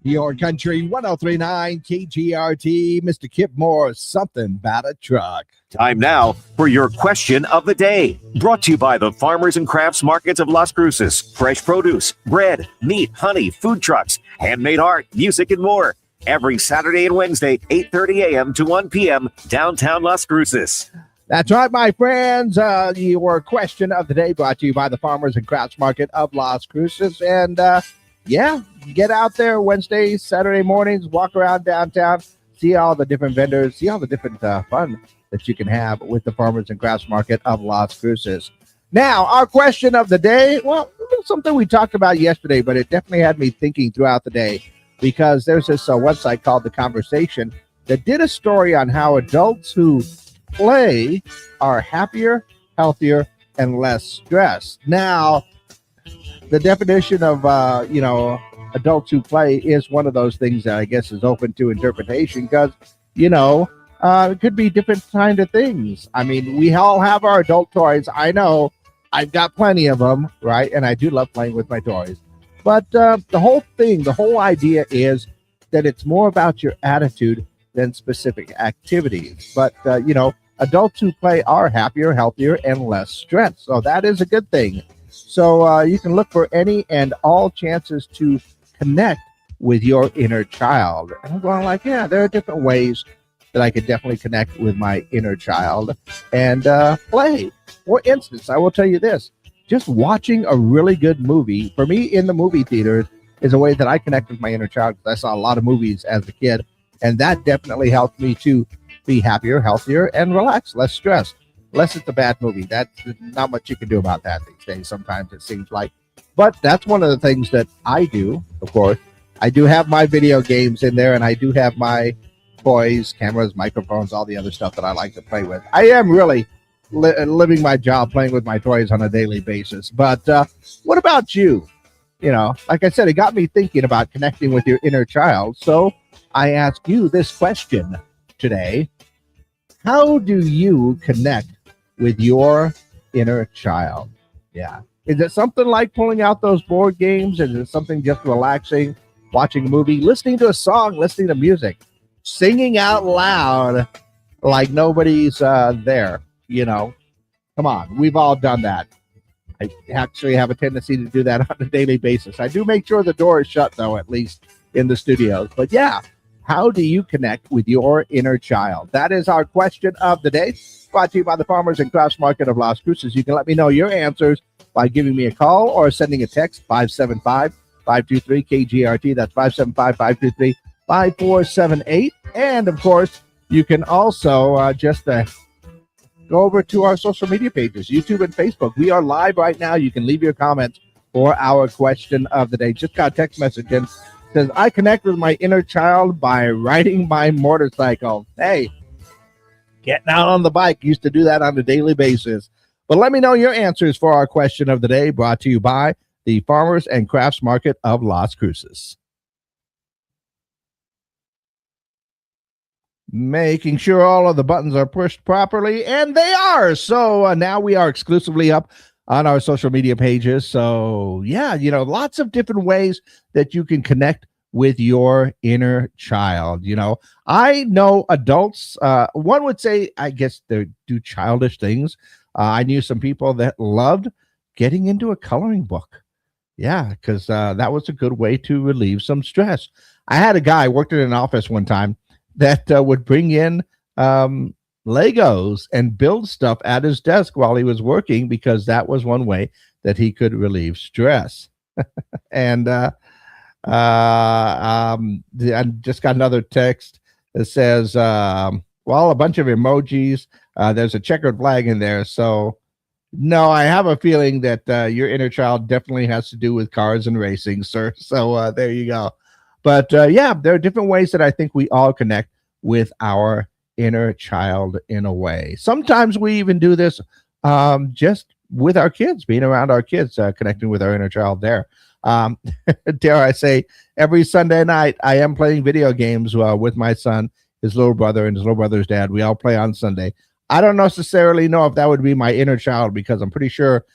Your country 1039 KGRT, Mr. Kip Moore, something about a truck. Time now for your question of the day. Brought to you by the Farmers and Crafts Markets of Las Cruces. Fresh produce, bread, meat, honey, food trucks, handmade art, music, and more. Every Saturday and Wednesday, 8:30 a.m. to 1 p.m. downtown Las Cruces. That's right, my friends. Your question of the day brought to you by the Farmers and Crafts Market of Las Cruces. And yeah, get out there Wednesday, Saturday mornings, walk around downtown, see all the different vendors, see all the different fun that you can have with the Farmers and Crafts Market of Las Cruces. Now, our question of the day, well, something we talked about yesterday, but it definitely had me thinking throughout the day, because there's this website called The Conversation that did a story on how adults who play are happier, healthier, and less stressed. Now, the definition of, adults who play is one of those things that I guess is open to interpretation because, it could be different kind of things. I mean, we all have our adult toys. I know I've got plenty of them, right? And I do love playing with my toys. But the whole idea is that it's more about your attitude than specific activities. But, adults who play are happier, healthier, and less stressed. So that is a good thing. So you can look for any and all chances to connect with your inner child. And I'm going like, yeah, there are different ways that I could definitely connect with my inner child and play. For instance, I will tell you this. Just watching a really good movie, for me in the movie theater, is a way that I connect with my inner child because I saw a lot of movies as a kid. And that definitely helped me to be happier, healthier, and relaxed, less stressed. Unless it's a bad movie. That's not much you can do about that these days. Sometimes it seems like. But that's one of the things that I do, of course. I do have my video games in there, and I do have my toys, cameras, microphones, all the other stuff that I like to play with. I am really living my job playing with my toys on a daily basis. But what about you? Like I said, it got me thinking about connecting with your inner child. So I ask you this question today. How do you connect with your inner child? Yeah. Is it something like pulling out those board games? Is it something just relaxing, watching a movie, listening to a song, listening to music, singing out loud like nobody's there? Come on. We've all done that. I actually have a tendency to do that on a daily basis. I do make sure the door is shut, though, at least in the studios. But yeah, how do you connect with your inner child? That is our question of the day, brought to you by the Farmers and Crafts Market of Las Cruces. You can let me know your answers by giving me a call or sending a text, 575-523-KGRT. That's 575-523-5478. And, of course, you can also just go over to our social media pages, YouTube and Facebook. We are live right now. You can leave your comments for our question of the day. Just got a text message in. Says, I connect with my inner child by riding my motorcycle. Hey, getting out on the bike. Used to do that on a daily basis. But let me know your answers for our question of the day, brought to you by the Farmers and Crafts Market of Las Cruces. Making sure all of the buttons are pushed properly, and they are. So now we are exclusively up on our social media pages. So yeah, lots of different ways that you can connect with your inner child. I know adults, one would say, I guess they do childish things. I knew some people that loved getting into a coloring book. Yeah, because that was a good way to relieve some stress. I had a guy worked in an office one time that would bring in Legos and build stuff at his desk while he was working, because that was one way that he could relieve stress. And I just got another text that says, a bunch of emojis. There's a checkered flag in there. So no, I have a feeling that your inner child definitely has to do with cars and racing, sir. So there you go. But yeah, there are different ways that I think we all connect with our inner child in a way. Sometimes we even do this just with our kids, being around our kids, connecting with our inner child there. Dare I say, every Sunday night I am playing video games with my son, his little brother, and his little brother's dad. We all play on Sunday. I don't necessarily know if that would be my inner child, because I'm pretty sure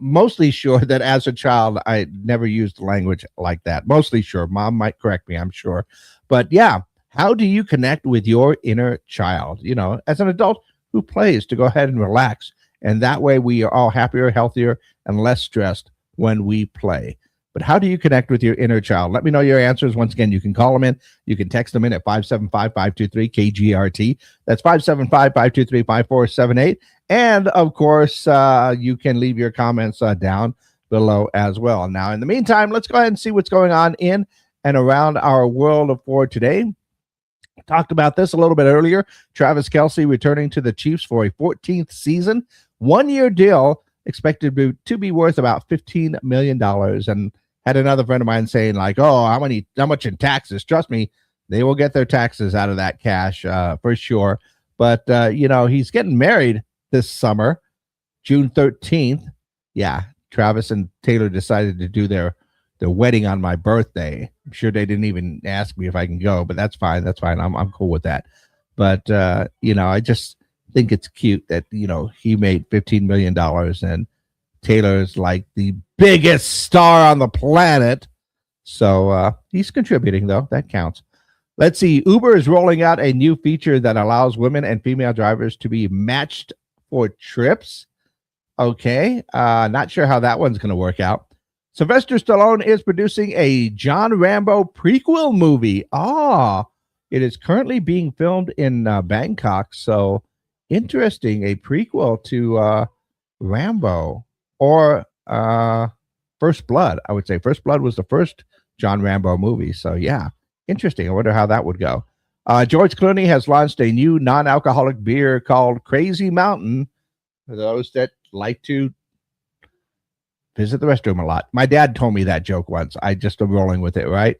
mostly sure that as a child, I never used language like that. Mostly sure. Mom might correct me, I'm sure. But yeah, how do you connect with your inner child? As an adult who plays, to go ahead and relax. And that way we are all happier, healthier, and less stressed when we play. But how do you connect with your inner child? Let me know your answers. Once again, you can call them in. You can text them in at 575-523-KGRT. That's 575-523-5478. And, of course, you can leave your comments down below as well. Now, in the meantime, let's go ahead and see what's going on in and around our world for today. Talked about this a little bit earlier. Travis Kelce returning to the Chiefs for a 14th season. 1-year deal expected to be worth about $15 million. And had another friend of mine saying, like, oh, how much in taxes? Trust me, they will get their taxes out of that cash for sure. But, he's getting married this summer, June 13th. Yeah, Travis and Taylor decided to do their wedding on my birthday. I'm sure they didn't even ask me if I can go, but that's fine. That's fine. I'm cool with that. But, I just think it's cute that, he made $15 million and Taylor's like the biggest star on the planet. So he's contributing, though. That counts. Let's see. Uber is rolling out a new feature that allows women and female drivers to be matched for trips. Okay. Not sure how that one's going to work out. Sylvester Stallone is producing a John Rambo prequel movie. It is currently being filmed in Bangkok. So interesting. A prequel to Rambo or First Blood. I would say First Blood was the first John Rambo movie. So yeah, interesting. I wonder how that would go. George Clooney has launched a new non-alcoholic beer called Crazy Mountain for those that like to visit the restroom a lot. My dad told me that joke once. I just am rolling with it, right?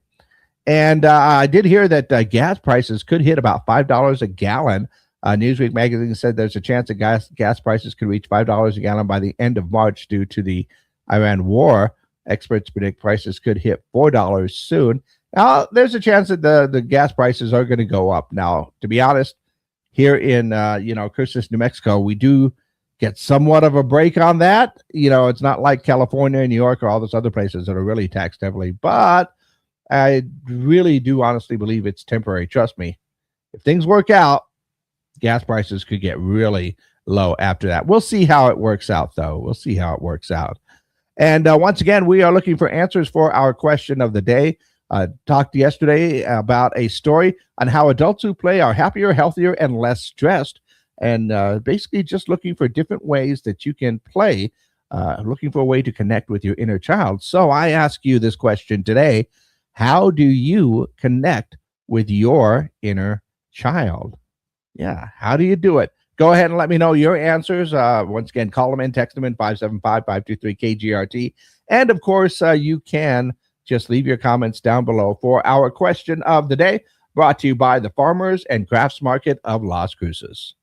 And I did hear that gas prices could hit about $5 a gallon. Newsweek magazine said there's a chance that gas prices could reach $5 a gallon by the end of March due to the Iran war. Experts predict prices could hit $4 soon. Now, there's a chance that the gas prices are going to go up. Now, to be honest, here in Cruces, New Mexico, we do get somewhat of a break on that. It's not like California, New York, or all those other places that are really taxed heavily. But I really do honestly believe it's temporary. Trust me. If things work out, gas prices could get really low after that. We'll see how it works out, though. We'll see how it works out. And once again, we are looking for answers for our question of the day. Talked yesterday about a story on how adults who play are happier, healthier, and less stressed. And basically just looking for different ways that you can play, looking for a way to connect with your inner child. So I ask you this question today. How do you connect with your inner child? Yeah, how do you do it? Go ahead and let me know your answers. Once again, call them in, text them in, 575-523-KGRT. And, of course, you can just leave your comments down below for our question of the day, brought to you by the Farmers and Crafts Market of Las Cruces.